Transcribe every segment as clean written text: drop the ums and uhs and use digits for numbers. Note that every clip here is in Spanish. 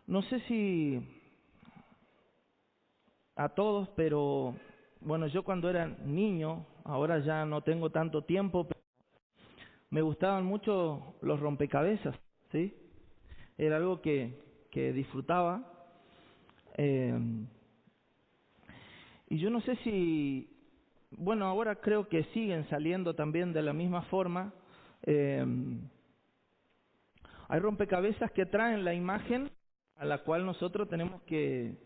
No sé si a todos, pero bueno, yo cuando era niño, ahora ya no tengo tanto tiempo, pero me gustaban mucho los rompecabezas, ¿sí? Era algo que disfrutaba. eh, y yo no sé si, bueno, ahora creo que siguen saliendo también de la misma forma. eh, Hay rompecabezas que traen la imagen a la cual nosotros tenemos que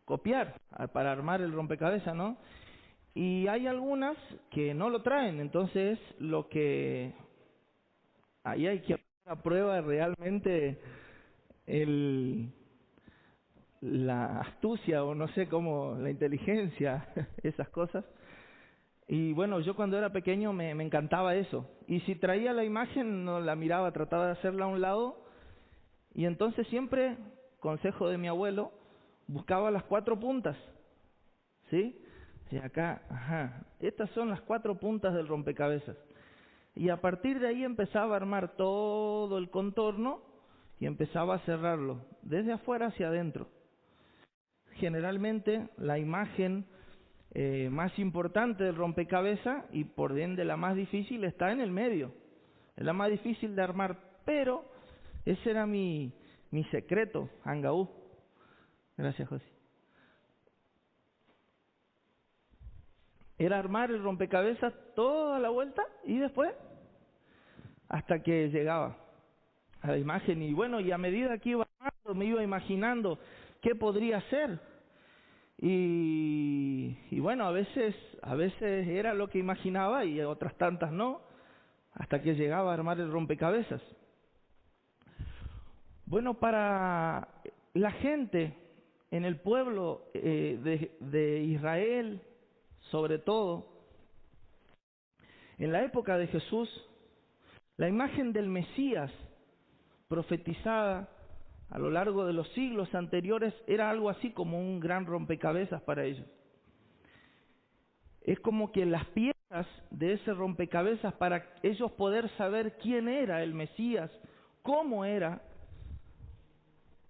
copiar para armar el rompecabezas, ¿no? Y hay algunas que no lo traen, entonces lo que ahí hay que hacer una prueba realmente el, la astucia o no sé cómo, la inteligencia, esas cosas. Y bueno, yo cuando era pequeño me encantaba eso. Y si traía la imagen, no la miraba, trataba de hacerla a un lado. Y entonces siempre, consejo de mi abuelo, buscaba las 4 puntas, ¿sí? Y acá, ajá, estas son las 4 puntas del rompecabezas. Y a partir de ahí empezaba a armar todo el contorno y empezaba a cerrarlo, desde afuera hacia adentro. Generalmente la imagen más importante del rompecabezas y por ende la más difícil está en el medio. Es la más difícil de armar, pero ese era mi secreto, Angaú. Gracias, José. Era armar el rompecabezas toda la vuelta y después hasta que llegaba a la imagen. Y bueno, y a medida que iba armando, me iba imaginando qué podría ser. Y bueno, a veces era lo que imaginaba y otras tantas no, hasta que llegaba a armar el rompecabezas. Bueno, para la gente en el pueblo de Israel, sobre todo, en la época de Jesús, la imagen del Mesías profetizada a lo largo de los siglos anteriores era algo así como un gran rompecabezas para ellos. Es como que las piezas de ese rompecabezas para ellos poder saber quién era el Mesías, cómo era,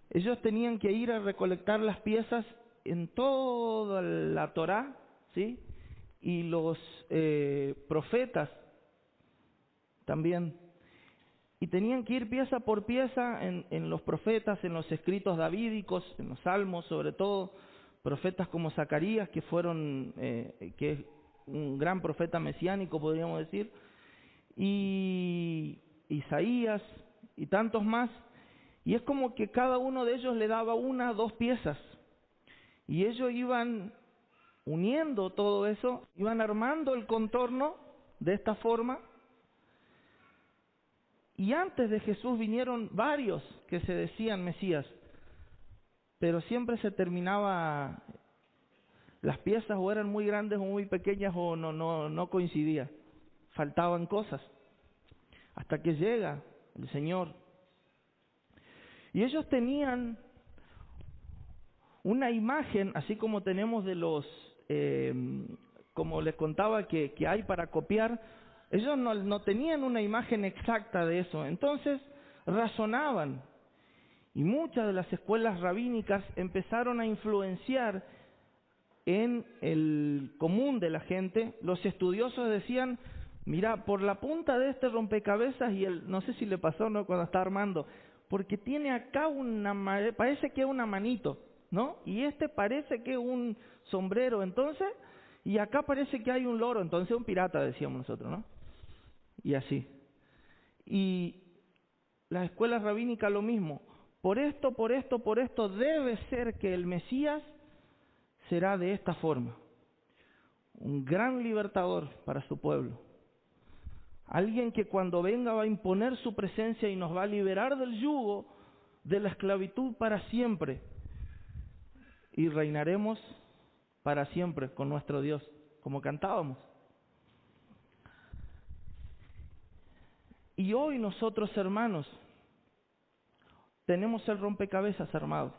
ellos tenían que ir a recolectar las piezas en toda la Torá, ¿sí? Y los profetas también. Y tenían que ir pieza por pieza en los profetas, en los escritos davídicos, en los salmos sobre todo, profetas como Zacarías, que es un gran profeta mesiánico, podríamos decir, y Isaías y tantos más. Y es como que cada uno de ellos le daba 1 o 2 piezas. Y ellos iban uniendo todo eso, iban armando el contorno de esta forma. Y antes de Jesús vinieron varios que se decían Mesías, pero siempre se terminaba, las piezas o eran muy grandes o muy pequeñas o no coincidía, faltaban cosas, hasta que llega el Señor. Y ellos tenían una imagen, así como tenemos de los, como les contaba que hay para copiar, ellos no tenían una imagen exacta de eso, entonces razonaban. Y muchas de las escuelas rabínicas empezaron a influenciar en el común de la gente. Los estudiosos decían, mira, por la punta de este rompecabezas, y no sé si le pasó, ¿no?, cuando está armando, porque tiene acá parece que es una manito, ¿no? Y este parece que es un sombrero, entonces, y acá parece que hay un loro, entonces un pirata, decíamos nosotros, ¿no? Y así. Y las escuelas rabínicas lo mismo. Por esto, debe ser que el Mesías será de esta forma. Un gran libertador para su pueblo. Alguien que cuando venga va a imponer su presencia y nos va a liberar del yugo de la esclavitud para siempre. Y reinaremos para siempre con nuestro Dios, como cantábamos. Y hoy nosotros, hermanos, tenemos el rompecabezas armado.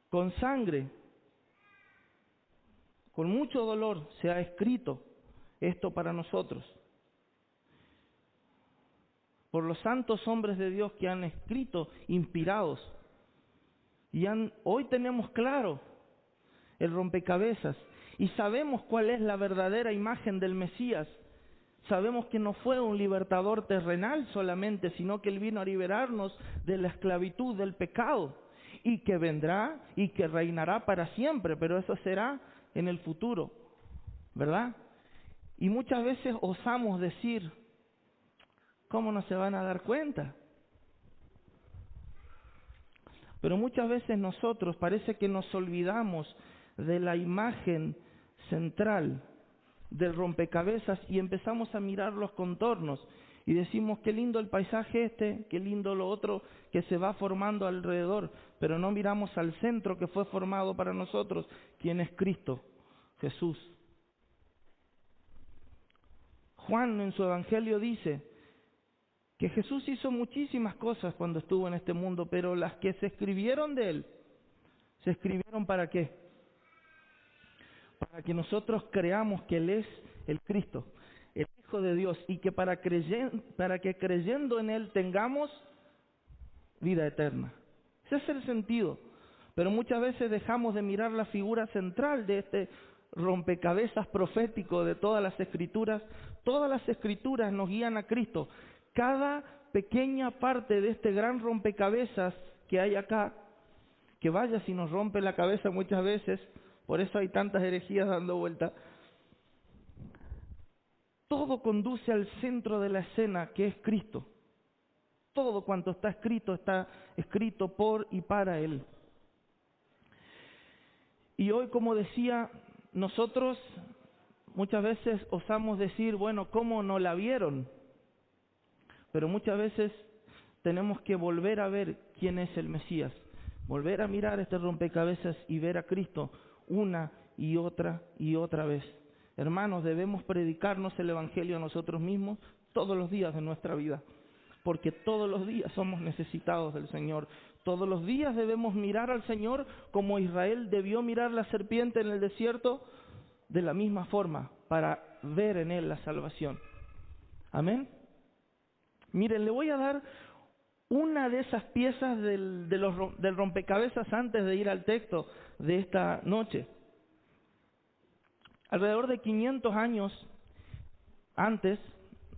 Con sangre, con mucho dolor se ha escrito esto para nosotros. por los santos hombres de Dios que han escrito, inspirados. Y hoy tenemos claro el rompecabezas y sabemos cuál es la verdadera imagen del Mesías. Sabemos que no fue un libertador terrenal solamente, sino que Él vino a liberarnos de la esclavitud del pecado y que vendrá y que reinará para siempre, pero eso será en el futuro, ¿verdad? Y muchas veces osamos decir, ¿cómo no se van a dar cuenta? Pero muchas veces nosotros parece que nos olvidamos de la imagen central del rompecabezas y empezamos a mirar los contornos y decimos qué lindo el paisaje este, qué lindo lo otro que se va formando alrededor, pero no miramos al centro que fue formado para nosotros, quien es Cristo, Jesús. Juan en su evangelio dice que Jesús hizo muchísimas cosas cuando estuvo en este mundo, pero las que se escribieron de Él, ¿se escribieron para qué? Para que nosotros creamos que Él es el Cristo, el Hijo de Dios, y que para que creyendo en Él tengamos vida eterna. Ese es el sentido. Pero muchas veces dejamos de mirar la figura central de este rompecabezas profético de todas las Escrituras. Todas las Escrituras nos guían a Cristo. Cada pequeña parte de este gran rompecabezas que hay acá, que vaya si nos rompe la cabeza muchas veces, por eso hay tantas herejías dando vuelta, todo conduce al centro de la escena, que es Cristo. Todo cuanto está escrito por y para Él. Y hoy, como decía, nosotros muchas veces osamos decir, bueno, ¿cómo no la vieron? Pero muchas veces tenemos que volver a ver quién es el Mesías, volver a mirar este rompecabezas y ver a Cristo una y otra vez. Hermanos, debemos predicarnos el Evangelio a nosotros mismos todos los días de nuestra vida, porque todos los días somos necesitados del Señor. Todos los días debemos mirar al Señor como Israel debió mirar la serpiente en el desierto, de la misma forma, para ver en Él la salvación. Amén. Miren, le voy a dar una de esas piezas del rompecabezas antes de ir al texto de esta noche. Alrededor de 500 años antes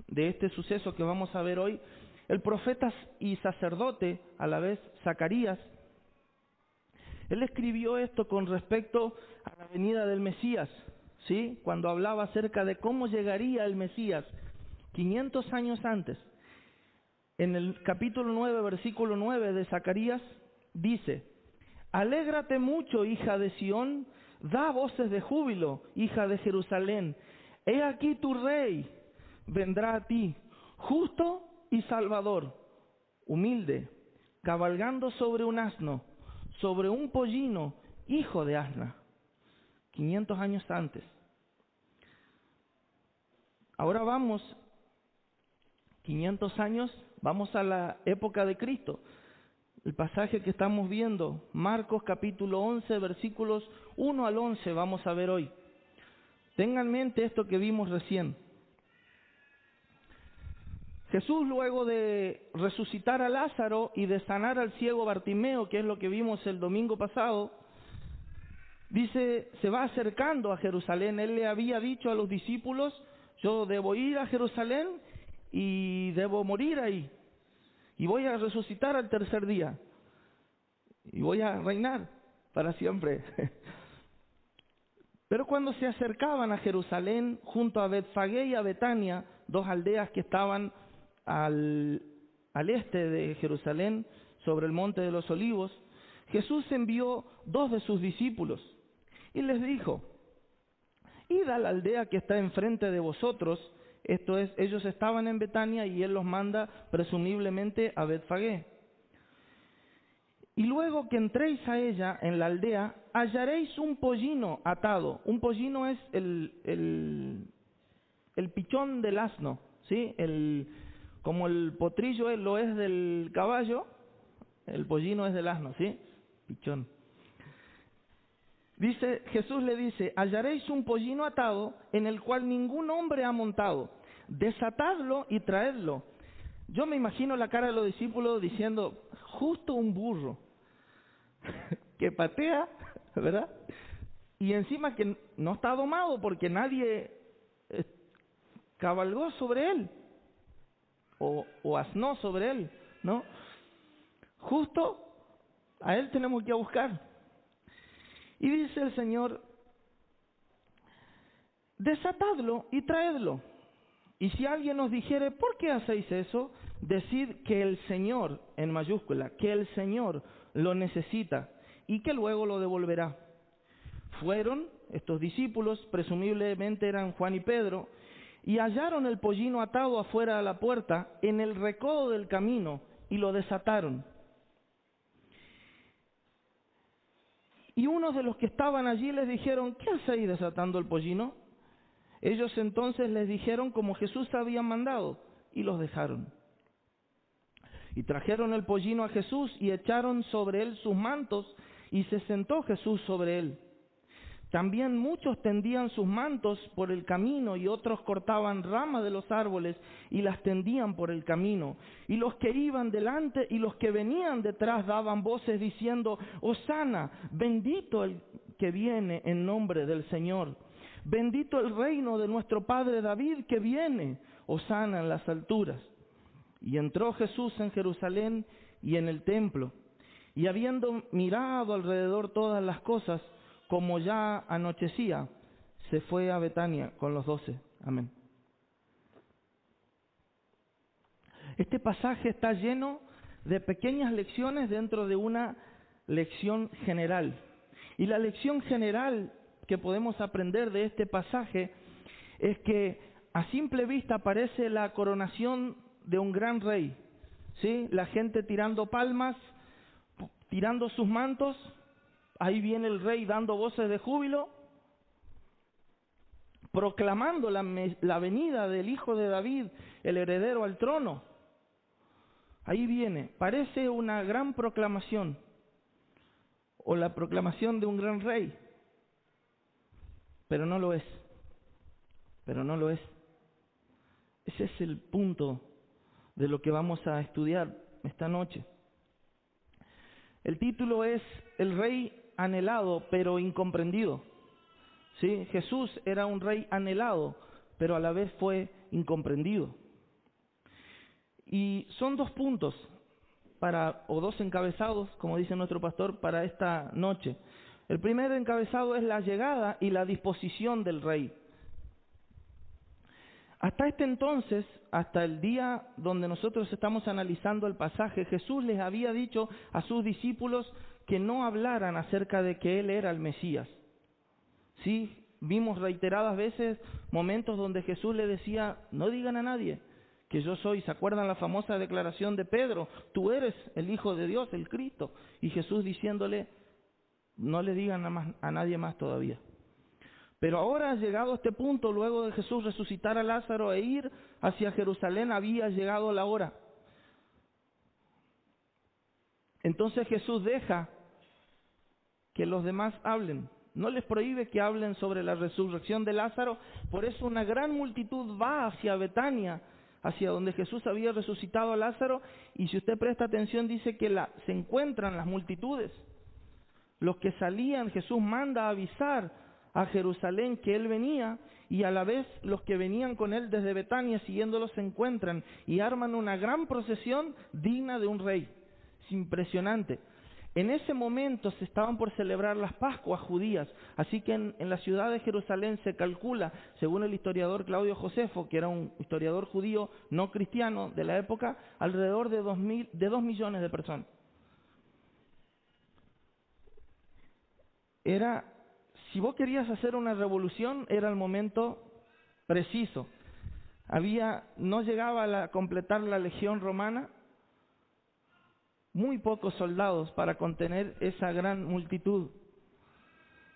de este suceso que vamos a ver hoy, el profeta y sacerdote, a la vez Zacarías, él escribió esto con respecto a la venida del Mesías, ¿sí? Cuando hablaba acerca de cómo llegaría el Mesías, 500 años antes. En el capítulo 9, versículo 9 de Zacarías, dice: Alégrate mucho, hija de Sión, da voces de júbilo, hija de Jerusalén. He aquí tu rey vendrá a ti, justo y salvador, humilde, cabalgando sobre un asno, sobre un pollino, hijo de asna. 500 años antes. Ahora vamos, 500 años, vamos a la época de Cristo. El pasaje que estamos viendo, Marcos capítulo 11, versículos 1 al 11, vamos a ver hoy. Tengan en mente esto que vimos recién. Jesús, luego de resucitar a Lázaro y de sanar al ciego Bartimeo, que es lo que vimos el domingo pasado, dice, se va acercando a Jerusalén. Él le había dicho a los discípulos, yo debo ir a Jerusalén y debo morir ahí. Y voy a resucitar al tercer día. Y voy a reinar para siempre. Pero cuando se acercaban a Jerusalén, junto a Betfagé y a Betania, dos aldeas que estaban al este de Jerusalén, sobre el monte de los Olivos, Jesús envió 2 de sus discípulos y les dijo, id a la aldea que está enfrente de vosotros. Esto es, ellos estaban en Betania y Él los manda presumiblemente a Betfagé. Y luego que entréis a ella, en la aldea, hallaréis un pollino atado. Un pollino es el pichón del asno, ¿sí? Como el potrillo lo es del caballo, el pollino es del asno, ¿sí? Pichón. Dice, Jesús le dice, hallaréis un pollino atado en el cual ningún hombre ha montado. Desatadlo y traedlo. Yo me imagino la cara de los discípulos diciendo, justo un burro que patea, ¿verdad? Y encima que no está domado porque nadie cabalgó sobre él o asnó sobre él, ¿no? Justo a él tenemos que buscar. Y dice el Señor, desatadlo y traedlo. Y si alguien os dijere, ¿por qué hacéis eso? Decid que el Señor, en mayúscula, que el Señor lo necesita y que luego lo devolverá. Fueron estos discípulos, presumiblemente eran Juan y Pedro, y hallaron el pollino atado afuera de la puerta, en el recodo del camino, y lo desataron. Y unos de los que estaban allí les dijeron, ¿qué hacéis desatando el pollino? Ellos entonces les dijeron como Jesús había mandado, y los dejaron. Y trajeron el pollino a Jesús y echaron sobre él sus mantos, y se sentó Jesús sobre él. También muchos tendían sus mantos por el camino, y otros cortaban ramas de los árboles y las tendían por el camino. Y los que iban delante y los que venían detrás daban voces diciendo, Hosana, bendito el que viene en nombre del Señor. Bendito el reino de nuestro padre David que viene, hosana en las alturas. Y entró Jesús en Jerusalén y en el templo, y habiendo mirado alrededor todas las cosas, como ya anochecía, se fue a Betania con los 12. Amén. Este pasaje está lleno de pequeñas lecciones dentro de una lección general. Y la lección general que podemos aprender de este pasaje es que a simple vista parece la coronación de un gran rey, ¿sí? La gente tirando palmas, tirando sus mantos, ahí viene el rey dando voces de júbilo, proclamando la venida del hijo de David, el heredero al trono. Ahí viene, parece una gran proclamación, o la proclamación de un gran rey. Pero no lo es. Pero no lo es. Ese es el punto de lo que vamos a estudiar esta noche. El título es El rey anhelado pero incomprendido. ¿Sí? Jesús era un rey anhelado, pero a la vez fue incomprendido. Y son 2 puntos o 2 encabezados, como dice nuestro pastor, para esta noche. El primer encabezado es la llegada y la disposición del rey. Hasta este entonces, hasta el día donde nosotros estamos analizando el pasaje, Jesús les había dicho a sus discípulos que no hablaran acerca de que Él era el Mesías. Sí, vimos reiteradas veces momentos donde Jesús le decía, no digan a nadie que yo soy. ¿Se acuerdan la famosa declaración de Pedro? Tú eres el Hijo de Dios, el Cristo. Y Jesús diciéndole, no le digan a nadie más todavía. Pero ahora, llegado a este punto, luego de Jesús resucitar a Lázaro e ir hacia Jerusalén, había llegado la hora. Entonces Jesús deja que los demás hablen. No les prohíbe que hablen sobre la resurrección de Lázaro. Por eso una gran multitud va hacia Betania, hacia donde Jesús había resucitado a Lázaro. Y si usted presta atención, dice que se encuentran las multitudes. Los que salían, Jesús manda a avisar a Jerusalén que Él venía, y a la vez los que venían con Él desde Betania siguiéndolo se encuentran y arman una gran procesión digna de un rey. Es impresionante. En ese momento se estaban por celebrar las Pascuas judías, así que en la ciudad de Jerusalén se calcula, según el historiador Claudio Josefo, que era un historiador judío no cristiano de la época, alrededor de 2 millones de personas. Si vos querías hacer una revolución, era el momento preciso. No llegaba a completar la legión romana, muy pocos soldados para contener esa gran multitud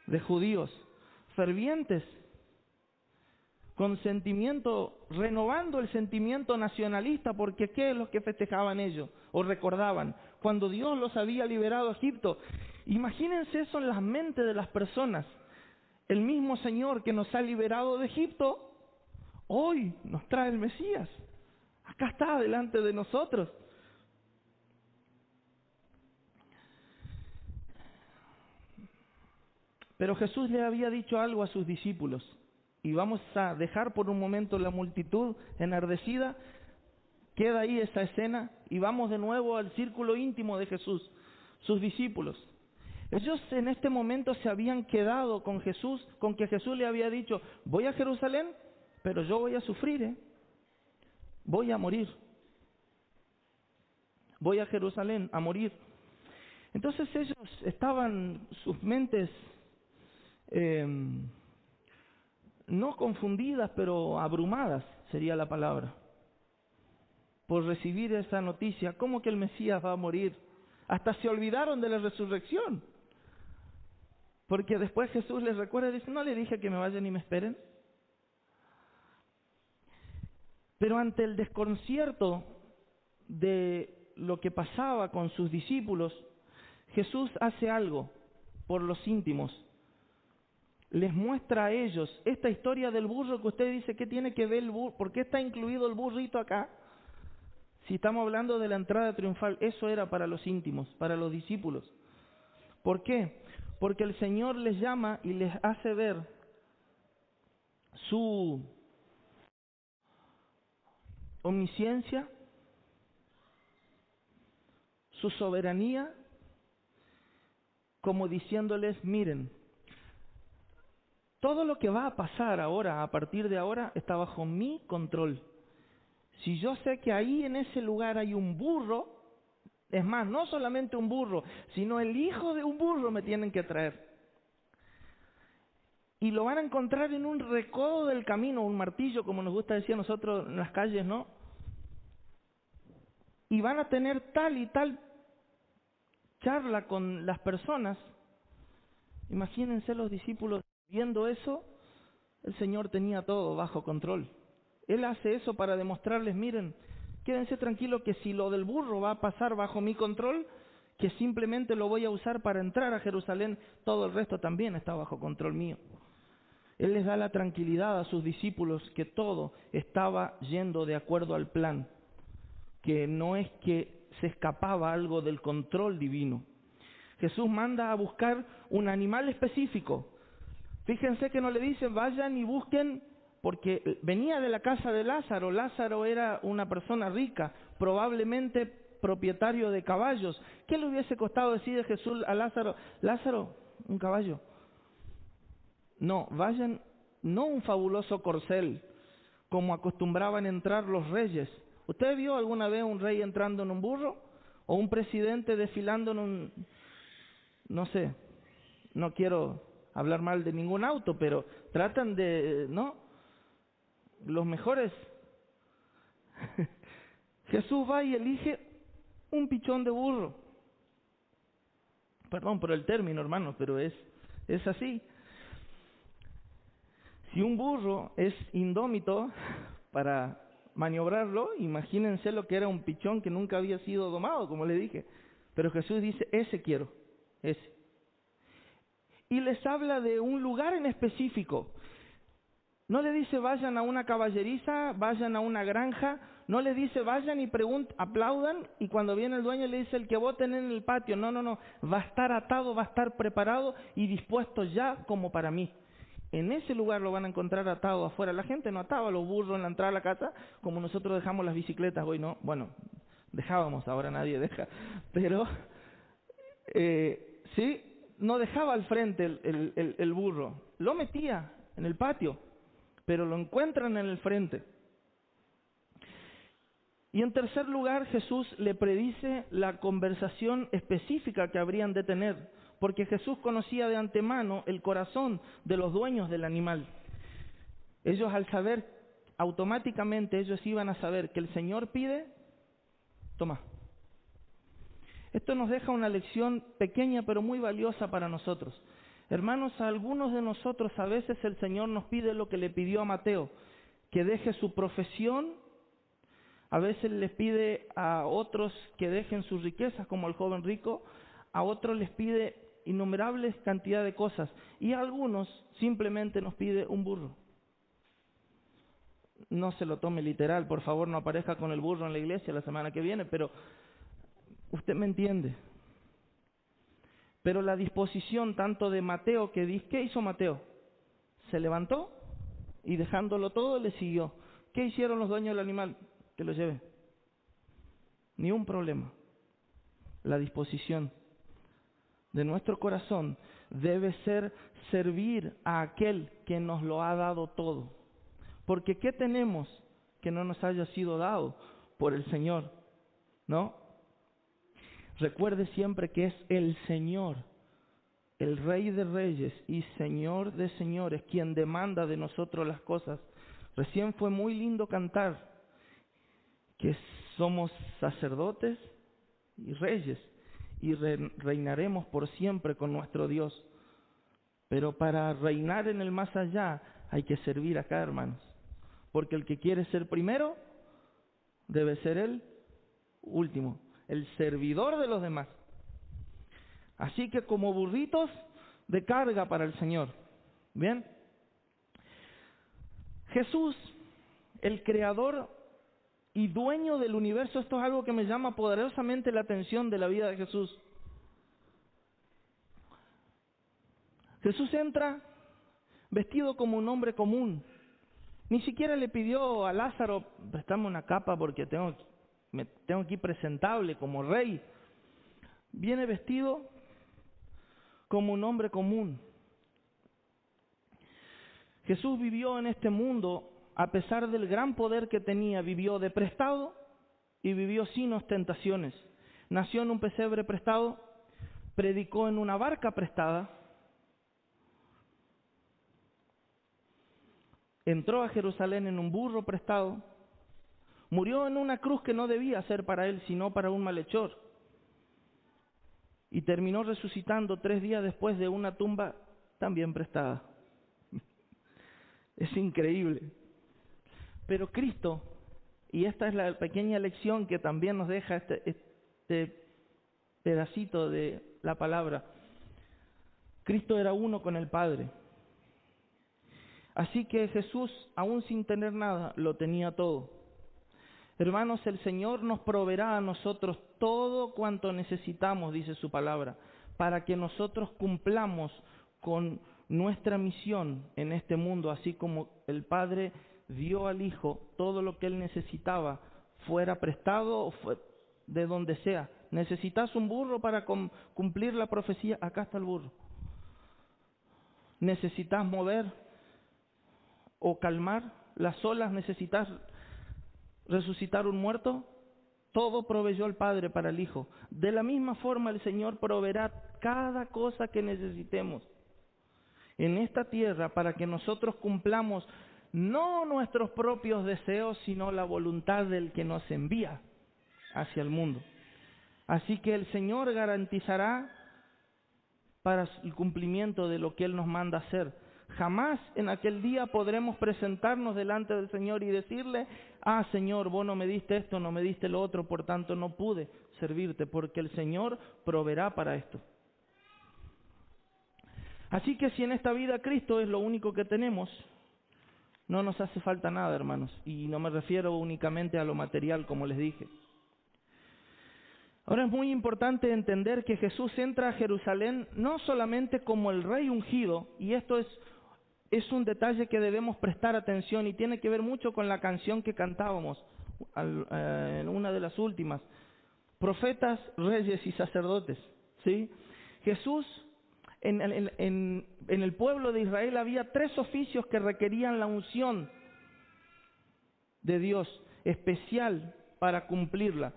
de judíos fervientes, con sentimiento, renovando el sentimiento nacionalista, porque ¿qué es lo que festejaban ellos o recordaban? Cuando Dios los había liberado de Egipto. Imagínense eso en las mentes de las personas. El mismo Señor que nos ha liberado de Egipto, hoy nos trae el Mesías. ¿A Acá está delante de nosotros. Pero Jesús le había dicho algo a sus discípulos. Y vamos a dejar por un momento la multitud enardecida. Queda ahí esa escena y vamos de nuevo al círculo íntimo de Jesús, sus discípulos. Ellos en este momento se habían quedado con Jesús, con que Jesús le había dicho, voy a Jerusalén, pero yo voy a sufrir, voy a morir. Voy a Jerusalén a morir. Entonces ellos estaban, sus mentes no confundidas, pero abrumadas sería la palabra, por recibir esa noticia. ¿Cómo que el Mesías va a morir? Hasta se olvidaron de la resurrección. Porque después Jesús les recuerda y dice, ¿no le dije que me vayan y me esperen? Pero ante el desconcierto de lo que pasaba con sus discípulos, Jesús hace algo por los íntimos. Les muestra a ellos esta historia del burro que usted dice, ¿qué tiene que ver el burro? ¿Por qué está incluido el burrito acá? Si estamos hablando de la entrada triunfal, eso era para los íntimos, para los discípulos. ¿Por qué? Porque el Señor les llama y les hace ver su omnisciencia, su soberanía, como diciéndoles, miren, todo lo que va a pasar ahora, a partir de ahora, está bajo mi control. Si yo sé que ahí en ese lugar hay un burro, es más, no solamente un burro, sino el hijo de un burro me tienen que traer. Y lo van a encontrar en un recodo del camino, un martillo, como nos gusta decir a nosotros en las calles, ¿no? Y van a tener tal y tal charla con las personas. Imagínense los discípulos viendo eso. El Señor tenía todo bajo control. Él hace eso para demostrarles, miren, quédense tranquilos que si lo del burro va a pasar bajo mi control, que simplemente lo voy a usar para entrar a Jerusalén, todo el resto también está bajo control mío. Él les da la tranquilidad a sus discípulos que todo estaba yendo de acuerdo al plan, que no es que se escapaba algo del control divino. Jesús manda a buscar un animal específico. Fíjense que no le dicen vayan y busquen, porque venía de la casa de Lázaro. Lázaro era una persona rica, probablemente propietario de caballos. ¿Qué le hubiese costado decir de Jesús a Lázaro, Lázaro, un caballo? No, vayan, no un fabuloso corcel, como acostumbraban entrar los reyes. ¿Usted vio alguna vez un rey entrando en un burro? ¿O un presidente desfilando en un... no sé, no quiero hablar mal de ningún auto, pero tratan de, ¿no? Los mejores. Jesús va y elige un pichón de burro. Perdón por el término, hermanos, pero es así. Si un burro es indómito para maniobrarlo, imagínense lo que era un pichón que nunca había sido domado, como le dije. Pero Jesús dice, ese quiero, ese. Y les habla de un lugar en específico. No le dice vayan a una caballeriza, vayan a una granja. No le dice vayan y aplaudan y cuando viene el dueño le dice el que voten en el patio. No. Va a estar atado, va a estar preparado y dispuesto ya como para mí. En ese lugar lo van a encontrar atado afuera. La gente no ataba los burros en la entrada a la casa como nosotros dejamos las bicicletas hoy, ¿no? Bueno, dejábamos, ahora nadie deja. Pero, sí, no dejaba al frente el burro. Lo metía en el patio, pero lo encuentran en el frente. Y en tercer lugar, Jesús le predice la conversación específica que habrían de tener, porque Jesús conocía de antemano el corazón de los dueños del animal. Ellos al saber, automáticamente ellos iban a saber que el Señor pide, toma. Esto nos deja una lección pequeña pero muy valiosa para nosotros. Hermanos, a algunos de nosotros a veces el Señor nos pide lo que le pidió a Mateo, que deje su profesión. A veces les pide a otros que dejen sus riquezas, como el joven rico. A otros les pide innumerables cantidad de cosas. Y a algunos simplemente nos pide un burro. No se lo tome literal, por favor, no aparezca con el burro en la iglesia la semana que viene, pero usted me entiende. Pero la disposición tanto de Mateo, que dice, ¿qué hizo Mateo? Se levantó y dejándolo todo le siguió. ¿Qué hicieron los dueños del animal? Que lo lleve. Ni un problema. La disposición de nuestro corazón debe ser servir a aquel que nos lo ha dado todo. Porque ¿qué tenemos que no nos haya sido dado por el Señor? ¿No? Recuerde siempre que es el Señor, el Rey de Reyes y Señor de Señores, quien demanda de nosotros las cosas. Recién fue muy lindo cantar que somos sacerdotes y reyes y reinaremos por siempre con nuestro Dios. Pero para reinar en el más allá hay que servir acá, hermanos. Porque el que quiere ser primero debe ser el último, el servidor de los demás. Así que como burritos de carga para el Señor. ¿Bien? Jesús, el creador y dueño del universo, esto es algo que me llama poderosamente la atención de la vida de Jesús. Jesús entra vestido como un hombre común. Ni siquiera le pidió a Lázaro, préstame una capa porque me tengo que ir presentable como rey. Viene vestido como un hombre común. Jesús vivió en este mundo, a pesar del gran poder que tenía, vivió de prestado y vivió sin ostentaciones. Nació en un pesebre prestado, predicó en una barca prestada, entró a Jerusalén en un burro prestado, murió en una cruz que no debía ser para él, sino para un malhechor, y terminó resucitando 3 días después de una tumba también prestada. Es increíble. Pero Cristo, y esta es la pequeña lección que también nos deja este pedacito de la palabra, Cristo era uno con el Padre. Así que Jesús, aún sin tener nada, lo tenía todo. Hermanos, el Señor nos proveerá a nosotros todo cuanto necesitamos, dice su palabra, para que nosotros cumplamos con nuestra misión en este mundo, así como el Padre dio al Hijo todo lo que Él necesitaba, fuera prestado o de donde sea. ¿Necesitas un burro para cumplir la profecía? Acá está el burro. ¿Necesitas mover o calmar las olas? ¿Necesitas resucitar un muerto? Todo proveyó el Padre para el Hijo. De la misma forma el Señor proveerá cada cosa que necesitemos en esta tierra para que nosotros cumplamos no nuestros propios deseos, sino la voluntad del que nos envía hacia el mundo. Así que el Señor garantizará para el cumplimiento de lo que Él nos manda hacer. Jamás en aquel día podremos presentarnos delante del Señor y decirle: ah, Señor, vos no me diste esto, no me diste lo otro, por tanto no pude servirte, porque el Señor proveerá para esto. Así que si en esta vida Cristo es lo único que tenemos, no nos hace falta nada, hermanos. Y no me refiero únicamente a lo material, como les dije. Ahora es muy importante entender que Jesús entra a Jerusalén no solamente como el Rey ungido, y esto es un detalle que debemos prestar atención y tiene que ver mucho con la canción que cantábamos en una de las últimas: profetas, reyes y sacerdotes. ¿Sí? Jesús, en el pueblo de Israel había 3 oficios que requerían la unción de Dios especial para cumplirla.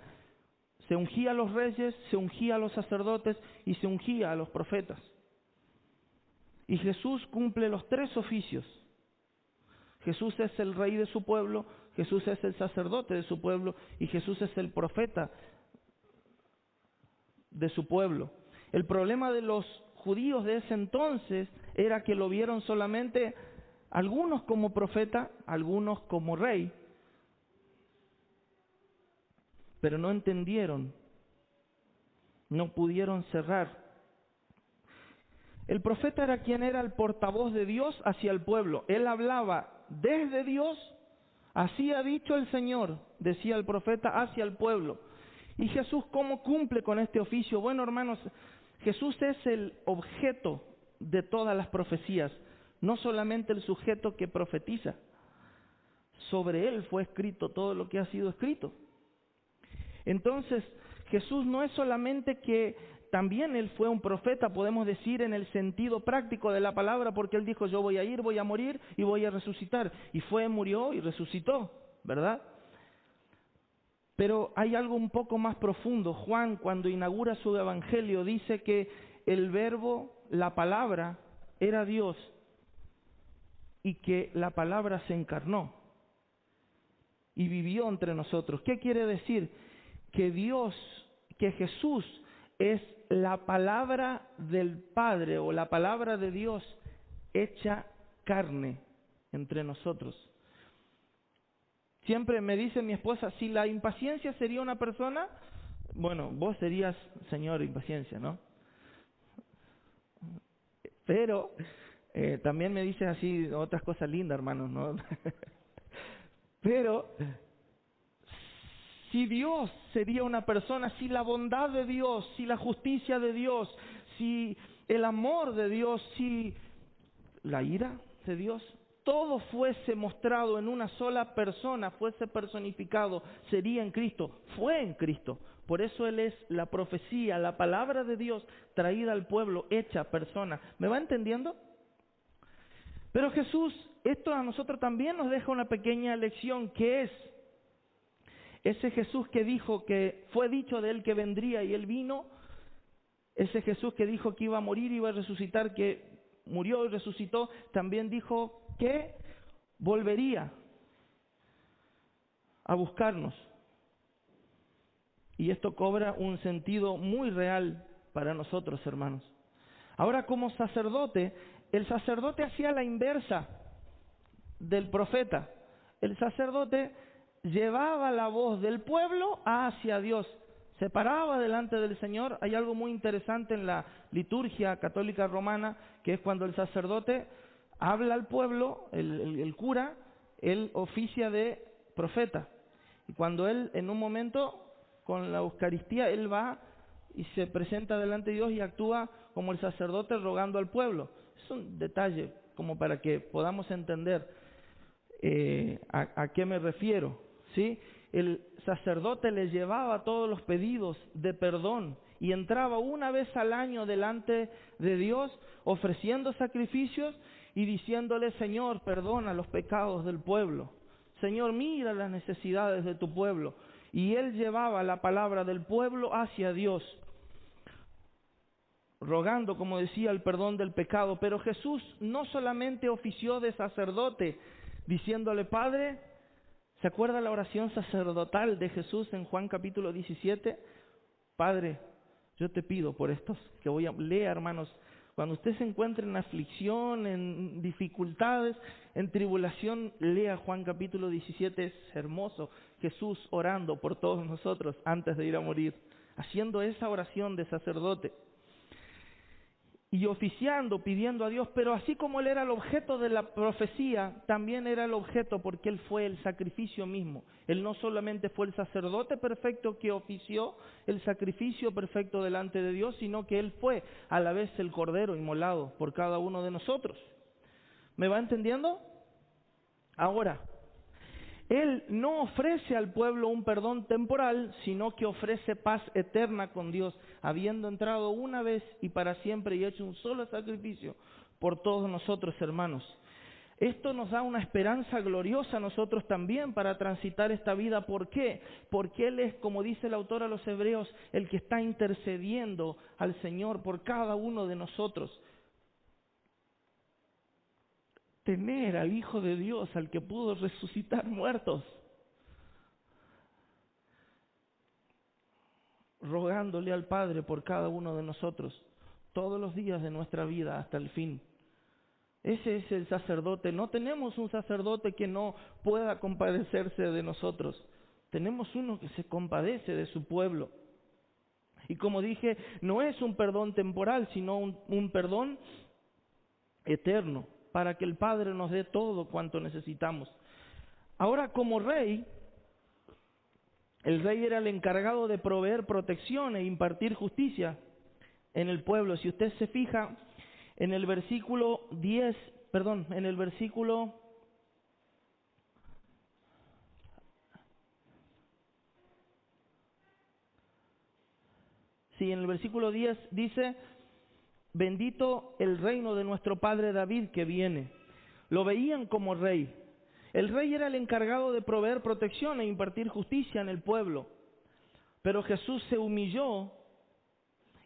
Se ungía a los reyes, se ungía a los sacerdotes y se ungía a los profetas. Y Jesús cumple los 3 oficios. Jesús es el rey de su pueblo, Jesús es el sacerdote de su pueblo y Jesús es el profeta de su pueblo. El problema de los judíos de ese entonces era que lo vieron solamente algunos como profeta, algunos como rey, pero no entendieron, no pudieron cerrar. El profeta era quien era el portavoz de Dios hacia el pueblo. Él hablaba desde Dios Así ha dicho el Señor, decía el profeta hacia el pueblo. ¿Y Jesús cómo cumple con este oficio? Bueno, hermanos, Jesús es el objeto de todas las profecías, no solamente el sujeto que profetiza. Sobre él fue escrito todo lo que ha sido escrito. Entonces, Jesús no es solamente que también él fue un profeta, podemos decir en el sentido práctico de la palabra, porque él dijo, yo voy a ir, voy a morir y voy a resucitar. Y fue, murió y resucitó, ¿verdad? Pero hay algo un poco más profundo. Juan, cuando inaugura su evangelio, dice que el verbo, la palabra, era Dios y que la palabra se encarnó y vivió entre nosotros. ¿Qué quiere decir? Que Dios, que Jesús es la palabra del Padre o la palabra de Dios hecha carne entre nosotros. Siempre me dice mi esposa, si la impaciencia sería una persona, bueno, vos serías señor impaciencia, ¿no? Pero también me dice así otras cosas lindas, hermanos, ¿no? Pero si Dios sería una persona, si la bondad de Dios, si la justicia de Dios, si el amor de Dios, si la ira de Dios, todo fuese mostrado en una sola persona, fuese personificado, sería en Cristo, fue en Cristo. Por eso Él es la profecía, la palabra de Dios traída al pueblo, hecha persona. ¿Me va entendiendo? Pero Jesús, esto a nosotros también nos deja una pequeña lección, que es ese Jesús que dijo que fue dicho de Él que vendría y Él vino, ese Jesús que dijo que iba a morir y iba a resucitar, que murió y resucitó, también dijo que volvería a buscarnos. Y esto cobra un sentido muy real para nosotros, hermanos. Ahora, como sacerdote, el sacerdote hacía la inversa del profeta. El sacerdote llevaba la voz del pueblo hacia Dios. Se paraba delante del Señor. Hay algo muy interesante en la liturgia católica romana, que es cuando el sacerdote habla al pueblo, el cura, él oficia de profeta. Y cuando él, en un momento, con la Eucaristía, él va y se presenta delante de Dios y actúa como el sacerdote rogando al pueblo. Es un detalle como para que podamos entender a qué me refiero, ¿sí? El sacerdote le llevaba todos los pedidos de perdón y entraba una vez al año delante de Dios ofreciendo sacrificios y diciéndole, Señor, perdona los pecados del pueblo. Señor, mira las necesidades de tu pueblo. Y él llevaba la palabra del pueblo hacia Dios, rogando, como decía, el perdón del pecado. Pero Jesús no solamente ofició de sacerdote, diciéndole, Padre, ¿se acuerda la oración sacerdotal de Jesús en Juan capítulo 17? Padre, yo te pido por estos que voy a leer, hermanos. Cuando usted se encuentre en aflicción, en dificultades, en tribulación, lea Juan capítulo 17, es hermoso. Jesús orando por todos nosotros antes de ir a morir, haciendo esa oración de sacerdote. Y oficiando, pidiendo a Dios, pero así como Él era el objeto de la profecía, también era el objeto porque Él fue el sacrificio mismo. Él no solamente fue el sacerdote perfecto que ofició el sacrificio perfecto delante de Dios, sino que Él fue a la vez el cordero inmolado por cada uno de nosotros. ¿Me va entendiendo? Ahora, Él no ofrece al pueblo un perdón temporal, sino que ofrece paz eterna con Dios, habiendo entrado una vez y para siempre y hecho un solo sacrificio por todos nosotros, hermanos. Esto nos da una esperanza gloriosa a nosotros también para transitar esta vida. ¿Por qué? Porque Él es, como dice el autor a los Hebreos, el que está intercediendo al Señor por cada uno de nosotros. Tener al Hijo de Dios, al que pudo resucitar muertos, rogándole al Padre por cada uno de nosotros, todos los días de nuestra vida hasta el fin. Ese es el sacerdote. No tenemos un sacerdote que no pueda compadecerse de nosotros. Tenemos uno que se compadece de su pueblo. Y como dije, no es un perdón temporal, sino un perdón eterno, para que el Padre nos dé todo cuanto necesitamos. Ahora, como rey, el rey era el encargado de proveer protección e impartir justicia en el pueblo. Si usted se fija en el versículo 10, en el versículo 10 dice: bendito el reino de nuestro padre David que viene. Lo veían como rey. El rey era el encargado de proveer protección e impartir justicia en el pueblo. Pero Jesús se humilló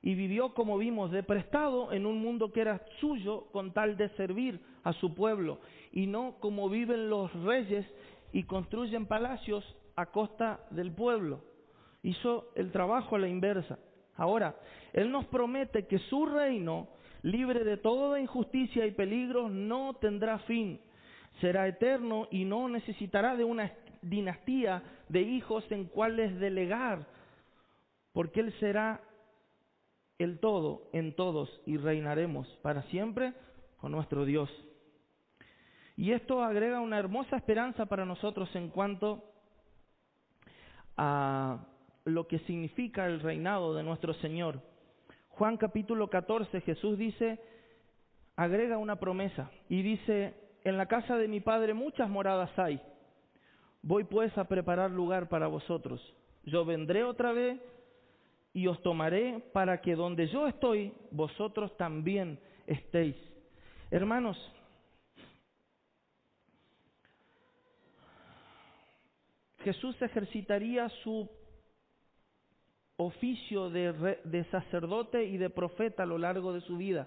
y vivió, como vimos, de prestado en un mundo que era suyo, con tal de servir a su pueblo, y no como viven los reyes y construyen palacios a costa del pueblo. Hizo el trabajo a la inversa. Ahora, Él nos promete que su reino, libre de toda injusticia y peligros, no tendrá fin. Será eterno y no necesitará de una dinastía de hijos en cuales delegar, porque Él será el todo en todos y reinaremos para siempre con nuestro Dios. Y esto agrega una hermosa esperanza para nosotros en cuanto a lo que significa el reinado de nuestro Señor. Juan capítulo 14, Jesús dice, agrega una promesa y dice: en la casa de mi Padre muchas moradas hay. Voy pues a preparar lugar para vosotros. Yo vendré otra vez y os tomaré, para que donde yo estoy, vosotros también estéis. Hermanos, Jesús ejercitaría su oficio de sacerdote y de profeta a lo largo de su vida.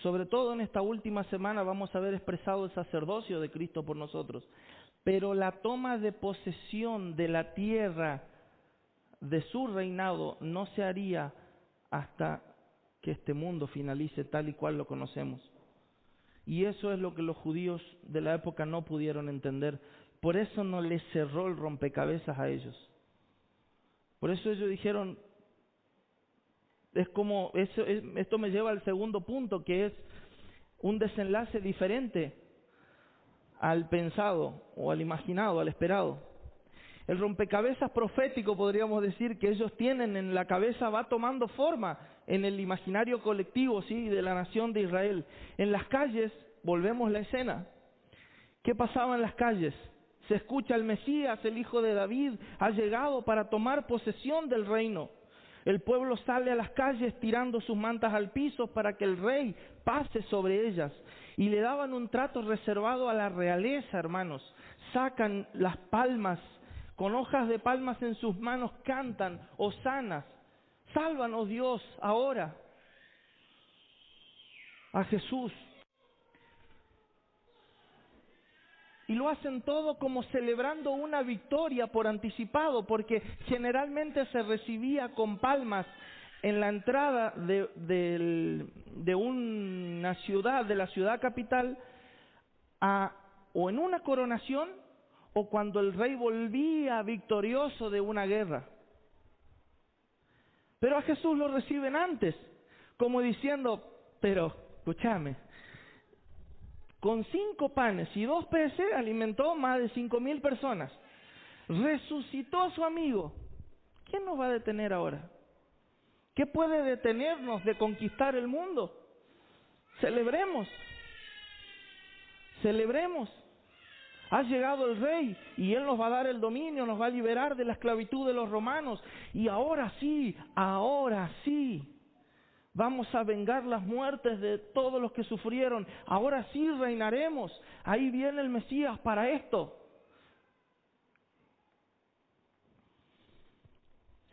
Sobre todo en esta última semana vamos a ver expresado el sacerdocio de Cristo por nosotros. Pero la toma de posesión de la tierra de su reinado no se haría hasta que este mundo finalice tal y cual lo conocemos. Y eso es lo que los judíos de la época no pudieron entender. Por eso no les cerró el rompecabezas a ellos. Por eso ellos dijeron, esto me lleva al segundo punto, que es un desenlace diferente al pensado o al imaginado, al esperado. El rompecabezas profético, podríamos decir, que ellos tienen en la cabeza va tomando forma en el imaginario colectivo, sí, de la nación de Israel. En las calles, volvemos la escena. ¿Qué pasaba en las calles? Se escucha: el Mesías, el Hijo de David, ha llegado para tomar posesión del reino. El pueblo sale a las calles tirando sus mantas al piso para que el rey pase sobre ellas. Y le daban un trato reservado a la realeza, hermanos. Sacan las palmas, con hojas de palmas en sus manos cantan: hosanas, sálvanos Dios ahora, a Jesús. Y lo hacen todo como celebrando una victoria por anticipado, porque generalmente se recibía con palmas en la entrada de una ciudad, de la ciudad capital, o en una coronación, o cuando el rey volvía victorioso de una guerra. Pero a Jesús lo reciben antes, como diciendo: pero, escúchame, con 5 panes y 2 peces alimentó más de 5,000 personas. Resucitó a su amigo. ¿Quién nos va a detener ahora? ¿Qué puede detenernos de conquistar el mundo? Celebremos. Celebremos. Ha llegado el rey y Él nos va a dar el dominio, nos va a liberar de la esclavitud de los romanos. Y ahora sí, vamos a vengar las muertes de todos los que sufrieron. Ahora sí reinaremos. Ahí viene el Mesías para esto.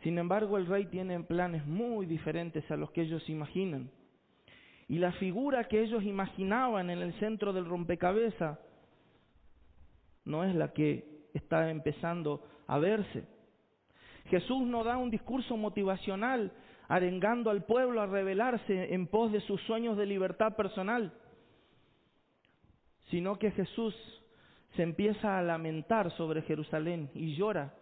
Sin embargo, el rey tiene planes muy diferentes a los que ellos imaginan. Y la figura que ellos imaginaban en el centro del rompecabezas no es la que está empezando a verse. Jesús no da un discurso motivacional arengando al pueblo a rebelarse en pos de sus sueños de libertad personal, sino que Jesús se empieza a lamentar sobre Jerusalén y llora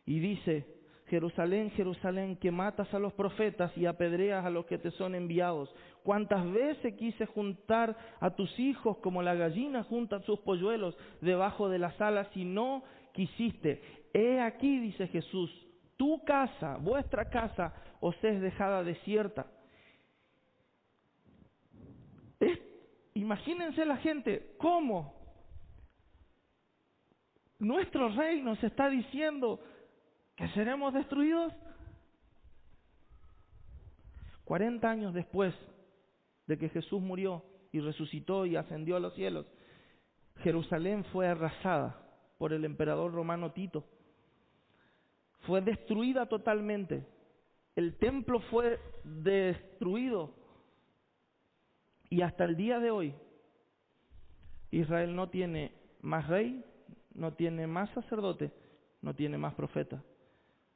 y dice: Jerusalén, Jerusalén, que matas a los profetas y apedreas a los que te son enviados. Cuántas veces quise juntar a tus hijos como la gallina junta sus polluelos debajo de las alas y no quisiste. He aquí, dice Jesús, tu casa, vuestra casa, os es dejada desierta. Imagínense la gente, ¿cómo? Nuestro rey nos está diciendo que seremos destruidos. 40 años después de que Jesús murió y resucitó y ascendió a los cielos, Jerusalén fue arrasada por el emperador romano Tito. Fue destruida totalmente. El templo fue destruido. Y hasta el día de hoy, Israel no tiene más rey, no tiene más sacerdote, no tiene más profeta.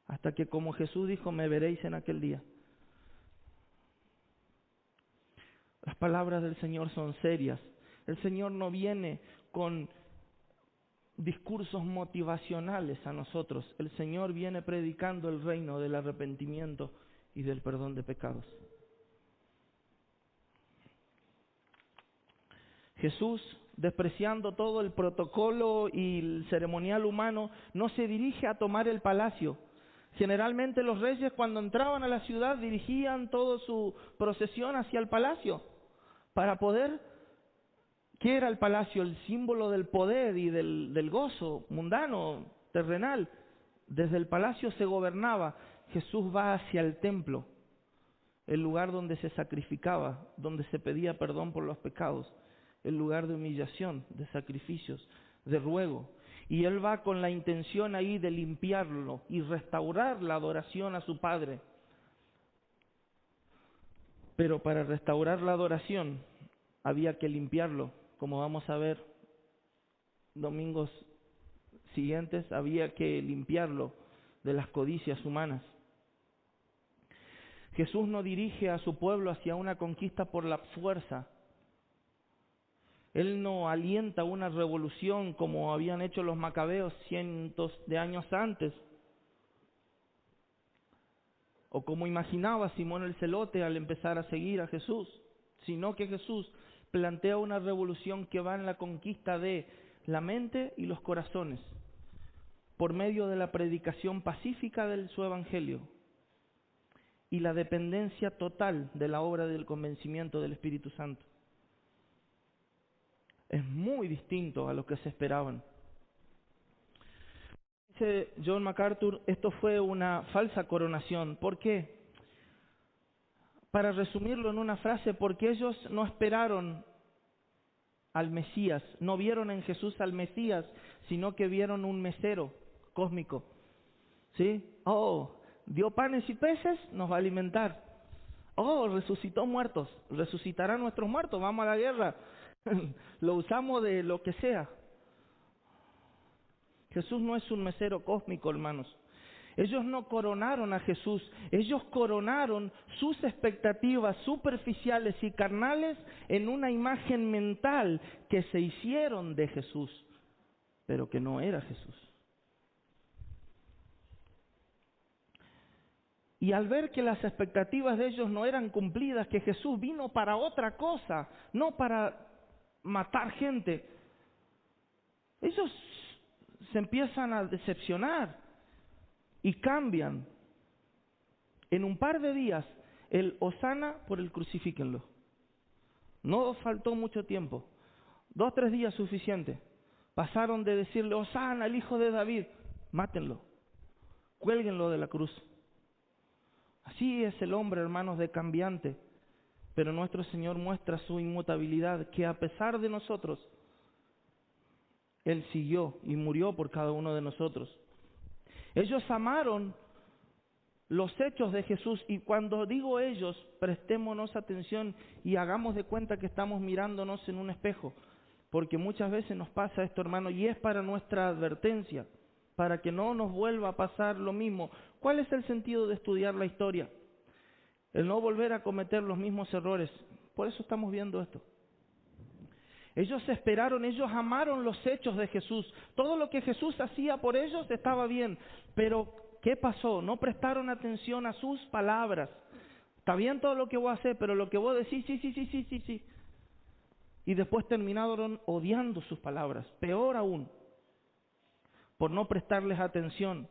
Hasta que, como Jesús dijo, me veréis en aquel día. Las palabras del Señor son serias. El Señor no viene con discursos motivacionales a nosotros. El Señor viene predicando el reino del arrepentimiento y del perdón de pecados. Jesús, despreciando todo el protocolo y el ceremonial humano, no se dirige a tomar el palacio. Generalmente los reyes, cuando entraban a la ciudad, dirigían toda su procesión hacia el palacio para poder... ¿Qué era el palacio? El símbolo del poder y del gozo mundano, terrenal. Desde el palacio se gobernaba. Jesús va hacia el templo, el lugar donde se sacrificaba, donde se pedía perdón por los pecados, el lugar de humillación, de sacrificios, de ruego. Y Él va con la intención ahí de limpiarlo y restaurar la adoración a su Padre. Pero para restaurar la adoración había que limpiarlo. Como vamos a ver domingos siguientes, había que limpiarlo de las codicias humanas. Jesús no dirige a su pueblo hacia una conquista por la fuerza. Él no alienta una revolución como habían hecho los macabeos cientos de años antes, o como imaginaba Simón el Celote al empezar a seguir a Jesús, sino que Jesús plantea una revolución que va en la conquista de la mente y los corazones, por medio de la predicación pacífica de su evangelio y la dependencia total de la obra del convencimiento del Espíritu Santo. Es muy distinto a lo que se esperaban. Dice John MacArthur, esto fue una falsa coronación. ¿Por qué? Para resumirlo en una frase, porque ellos no esperaron al Mesías, no vieron en Jesús al Mesías, sino que vieron un mesero cósmico. ¿Sí? Oh, dio panes y peces, nos va a alimentar. Oh, resucitó muertos, resucitará nuestros muertos, vamos a la guerra. Lo usamos de lo que sea. Jesús no es un mesero cósmico, hermanos. Ellos no coronaron a Jesús, ellos coronaron sus expectativas superficiales y carnales en una imagen mental que se hicieron de Jesús, pero que no era Jesús. Y al ver que las expectativas de ellos no eran cumplidas, que Jesús vino para otra cosa, no para matar gente, ellos se empiezan a decepcionar y cambian. En un par de días, el hosana por el crucifíquenlo. No faltó mucho tiempo, 2 o 3 días suficiente. Pasaron de decirle, hosana, el hijo de David, mátenlo, cuélguenlo de la cruz. Así es el hombre, hermanos, de cambiante. Pero nuestro Señor muestra su inmutabilidad, que a pesar de nosotros, Él siguió y murió por cada uno de nosotros. Ellos amaron los hechos de Jesús, y cuando digo ellos, prestémonos atención y hagamos de cuenta que estamos mirándonos en un espejo, porque muchas veces nos pasa esto, hermano, y es para nuestra advertencia, para que no nos vuelva a pasar lo mismo. ¿Cuál es el sentido de estudiar la historia? El no volver a cometer los mismos errores. Por eso estamos viendo esto. Ellos esperaron, ellos amaron los hechos de Jesús. Todo lo que Jesús hacía por ellos estaba bien, pero ¿Qué pasó? No prestaron atención a sus palabras. Está bien todo lo que vos haces, pero lo que vos decís, sí. Y después terminaron odiando sus palabras. Peor aún, por no prestarles atención.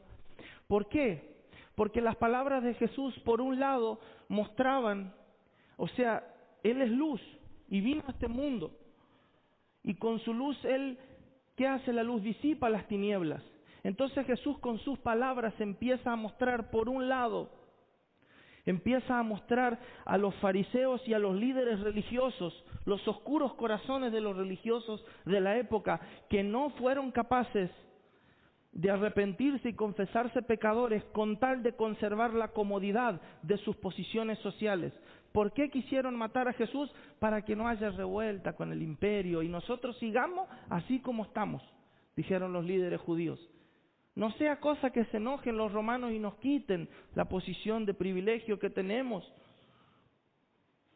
¿Por qué? Porque las palabras de Jesús, por un lado, mostraban, o sea, Él es luz y vino a este mundo. Y con su luz, Él, ¿qué hace la luz? Disipa las tinieblas. Entonces Jesús con sus palabras empieza a mostrar, por un lado, empieza a mostrar a los fariseos y a los líderes religiosos, los oscuros corazones de los religiosos de la época, que no fueron capaces de arrepentirse y confesarse pecadores con tal de conservar la comodidad de sus posiciones sociales. ¿Por qué quisieron matar a Jesús? Para que no haya revuelta con el imperio y nosotros sigamos así como estamos, dijeron los líderes judíos. No sea cosa que se enojen los romanos y nos quiten la posición de privilegio que tenemos.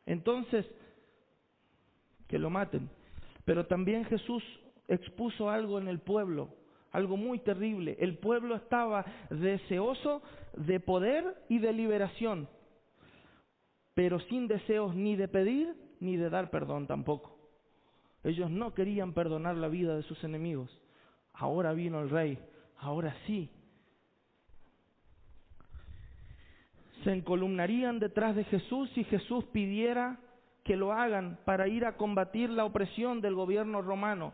Entonces, que lo maten. Pero también Jesús expuso algo en el pueblo, algo muy terrible. El pueblo estaba deseoso de poder y de liberación, pero sin deseos ni de pedir ni de dar perdón tampoco. Ellos no querían perdonar la vida de sus enemigos. Ahora vino el rey, ahora sí. Se encolumnarían detrás de Jesús si Jesús pidiera que lo hagan para ir a combatir la opresión del gobierno romano.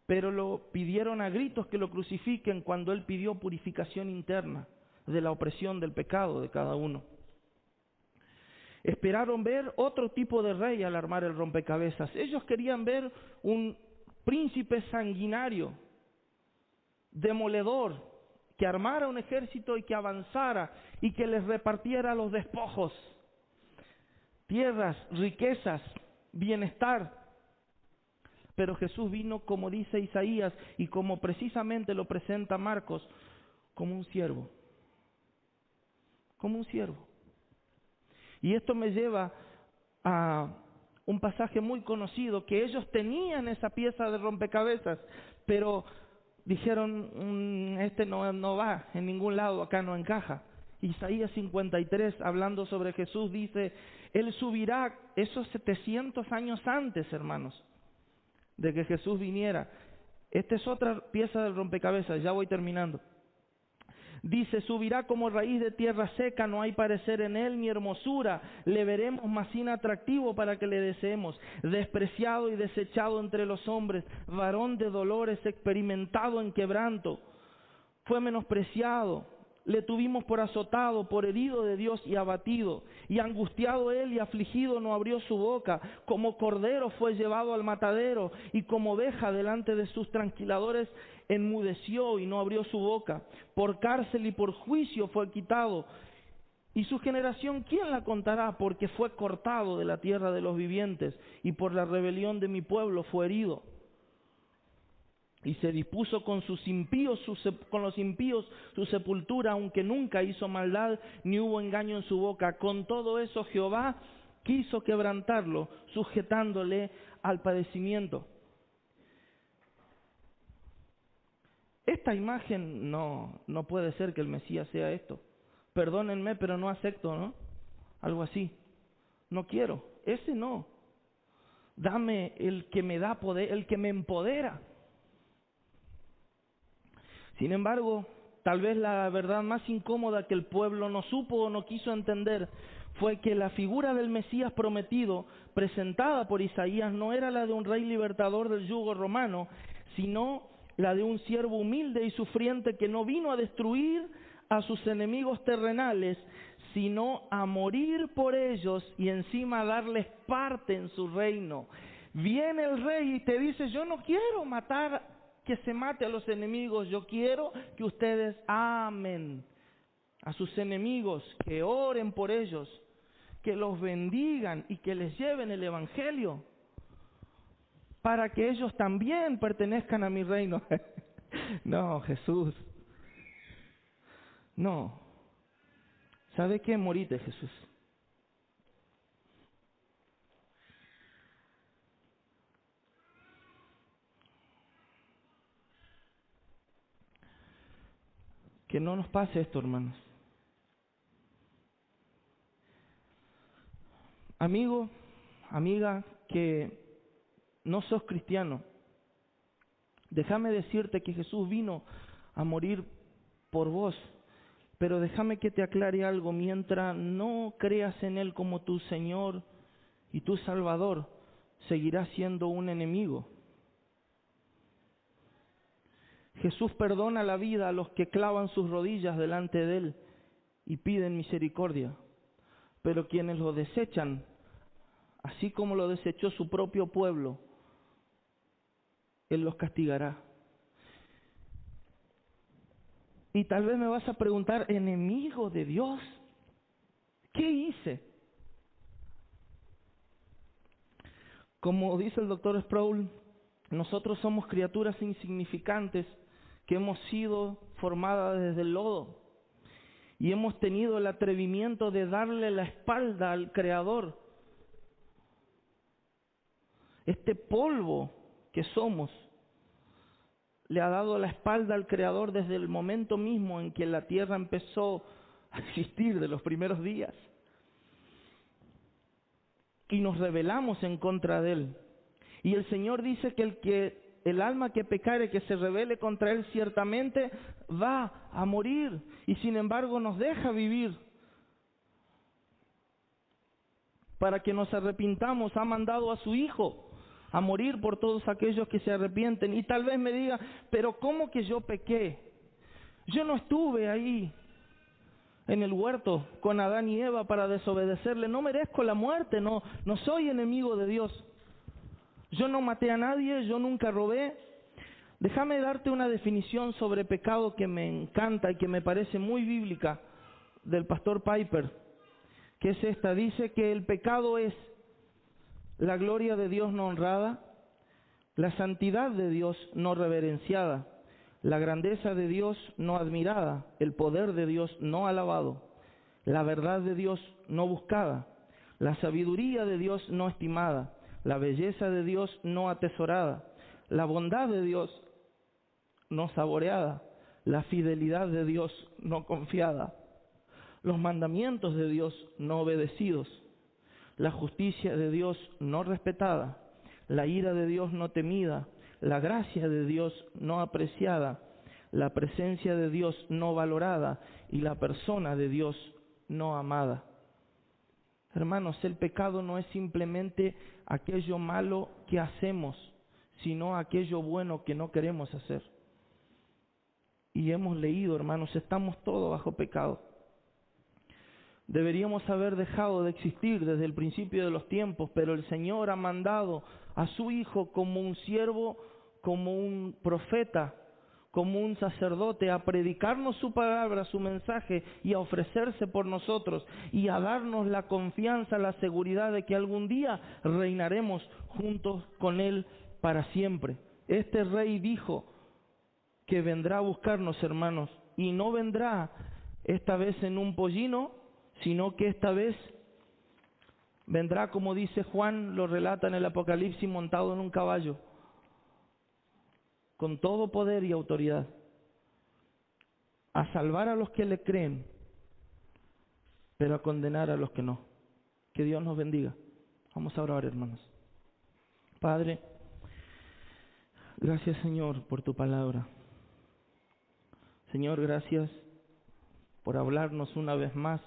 Pero lo pidieron a gritos que lo crucifiquen cuando Él pidió purificación interna de la opresión del pecado de cada uno. Esperaron ver otro tipo de rey al armar el rompecabezas. Ellos querían ver un príncipe sanguinario, demoledor, que armara un ejército y que avanzara y que les repartiera los despojos, tierras, riquezas, bienestar. Pero Jesús vino, como dice Isaías y como precisamente lo presenta Marcos, como un siervo. Como un siervo. Y esto me lleva a un pasaje muy conocido, que ellos tenían esa pieza de rompecabezas, pero dijeron, este no va en ningún lado, acá no encaja. Isaías 53, hablando sobre Jesús, dice, Él subirá esos 700 años antes, hermanos, de que Jesús viniera. Esta es otra pieza del rompecabezas, ya voy terminando. Dice, subirá como raíz de tierra seca, no hay parecer en él ni hermosura, le veremos más inatractivo para que le deseemos, despreciado y desechado entre los hombres, varón de dolores, experimentado en quebranto, fue menospreciado, le tuvimos por azotado, por herido de Dios y abatido, y angustiado él y afligido no abrió su boca, como cordero fue llevado al matadero, y como oveja delante de sus tranquiladores enmudeció y no abrió su boca, por cárcel y por juicio fue quitado, y su generación ¿quién la contará? Porque fue cortado de la tierra de los vivientes, y por la rebelión de mi pueblo fue herido. Y se dispuso con los impíos su sepultura, aunque nunca hizo maldad, ni hubo engaño en su boca. Con todo eso Jehová quiso quebrantarlo, sujetándole al padecimiento. Esta imagen no puede ser que el Mesías sea esto. Perdónenme, pero no acepto, ¿no? Algo así. No quiero. Ese no. Dame el que me da poder, el que me empodera. Sin embargo, tal vez la verdad más incómoda que el pueblo no supo o no quiso entender fue que la figura del Mesías prometido, presentada por Isaías, no era la de un rey libertador del yugo romano, sino la de un siervo humilde y sufriente que no vino a destruir a sus enemigos terrenales, sino a morir por ellos y encima darles parte en su reino. Viene el rey y te dice, yo no quiero matar que se mate a los enemigos, yo quiero que ustedes amen a sus enemigos, que oren por ellos, que los bendigan y que les lleven el evangelio para que ellos también pertenezcan a mi reino. No, Jesús, no. ¿Sabe qué? Morite, Jesús. Que no nos pase esto, hermanos. Amigo, amiga, que no sos cristiano, déjame decirte que Jesús vino a morir por vos, pero déjame que te aclare algo: mientras no creas en Él como tu Señor y tu Salvador, seguirás siendo un enemigo. Jesús perdona la vida a los que clavan sus rodillas delante de Él y piden misericordia, pero quienes lo desechan, así como lo desechó su propio pueblo, Él los castigará. Y tal vez me vas a preguntar: ¿enemigo de Dios? ¿Qué hice? Como dice el doctor Sproul, nosotros somos criaturas insignificantes que hemos sido formadas desde el lodo y hemos tenido el atrevimiento de darle la espalda al Creador. Este polvo que somos le ha dado la espalda al Creador desde el momento mismo en que la tierra empezó a existir, de los primeros días. Y nos rebelamos en contra de Él. Y el Señor dice que el alma que pecare, que se rebele contra Él, ciertamente va a morir. Y sin embargo nos deja vivir. Para que nos arrepintamos, ha mandado a su Hijo a morir por todos aquellos que se arrepienten. Y tal vez me diga: pero ¿cómo que yo pequé? Yo no estuve ahí en el huerto con Adán y Eva para desobedecerle. No merezco la muerte, no soy enemigo de Dios. Yo no maté a nadie, yo nunca robé. Déjame darte una definición sobre pecado que me encanta y que me parece muy bíblica, del pastor Piper, que es esta. Dice que el pecado es la gloria de Dios no honrada, la santidad de Dios no reverenciada, la grandeza de Dios no admirada, el poder de Dios no alabado, la verdad de Dios no buscada, la sabiduría de Dios no estimada, la belleza de Dios no atesorada, la bondad de Dios no saboreada, la fidelidad de Dios no confiada, los mandamientos de Dios no obedecidos, la justicia de Dios no respetada, la ira de Dios no temida, la gracia de Dios no apreciada, la presencia de Dios no valorada y la persona de Dios no amada. Hermanos, el pecado no es simplemente aquello malo que hacemos, sino aquello bueno que no queremos hacer. Y hemos leído, hermanos, estamos todos bajo pecado. Deberíamos haber dejado de existir desde el principio de los tiempos, pero el Señor ha mandado a su Hijo como un siervo, como un profeta, como un sacerdote, a predicarnos su palabra, su mensaje, y a ofrecerse por nosotros, y a darnos la confianza, la seguridad de que algún día reinaremos juntos con Él para siempre. Este Rey dijo que vendrá a buscarnos, hermanos, y no vendrá esta vez en un pollino, sino que esta vez vendrá, como dice Juan, lo relata en el Apocalipsis, montado en un caballo, con todo poder y autoridad, a salvar a los que le creen, pero a condenar a los que no. Que Dios nos bendiga. Vamos a orar, hermanos. Padre, gracias, Señor, por tu palabra. Señor, gracias por hablarnos una vez más.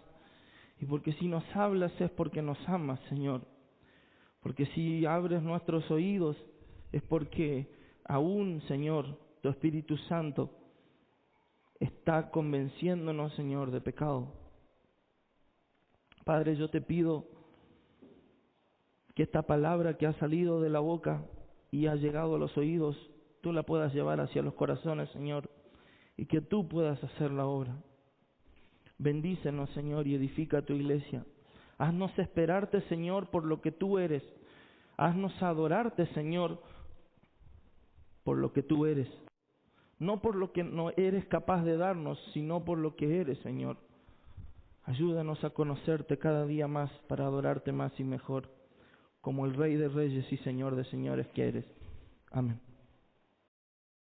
Y porque si nos hablas es porque nos amas, Señor. Porque si abres nuestros oídos es porque aún, Señor, tu Espíritu Santo está convenciéndonos, Señor, de pecado. Padre, yo te pido que esta palabra que ha salido de la boca y ha llegado a los oídos, tú la puedas llevar hacia los corazones, Señor, y que tú puedas hacer la obra. Bendícenos, Señor, y edifica tu iglesia. Haznos esperarte, Señor, por lo que tú eres. Haznos adorarte, Señor, por lo que tú eres. No por lo que no eres capaz de darnos, sino por lo que eres, Señor. Ayúdanos a conocerte cada día más para adorarte más y mejor, como el Rey de Reyes y Señor de Señores que eres. Amén.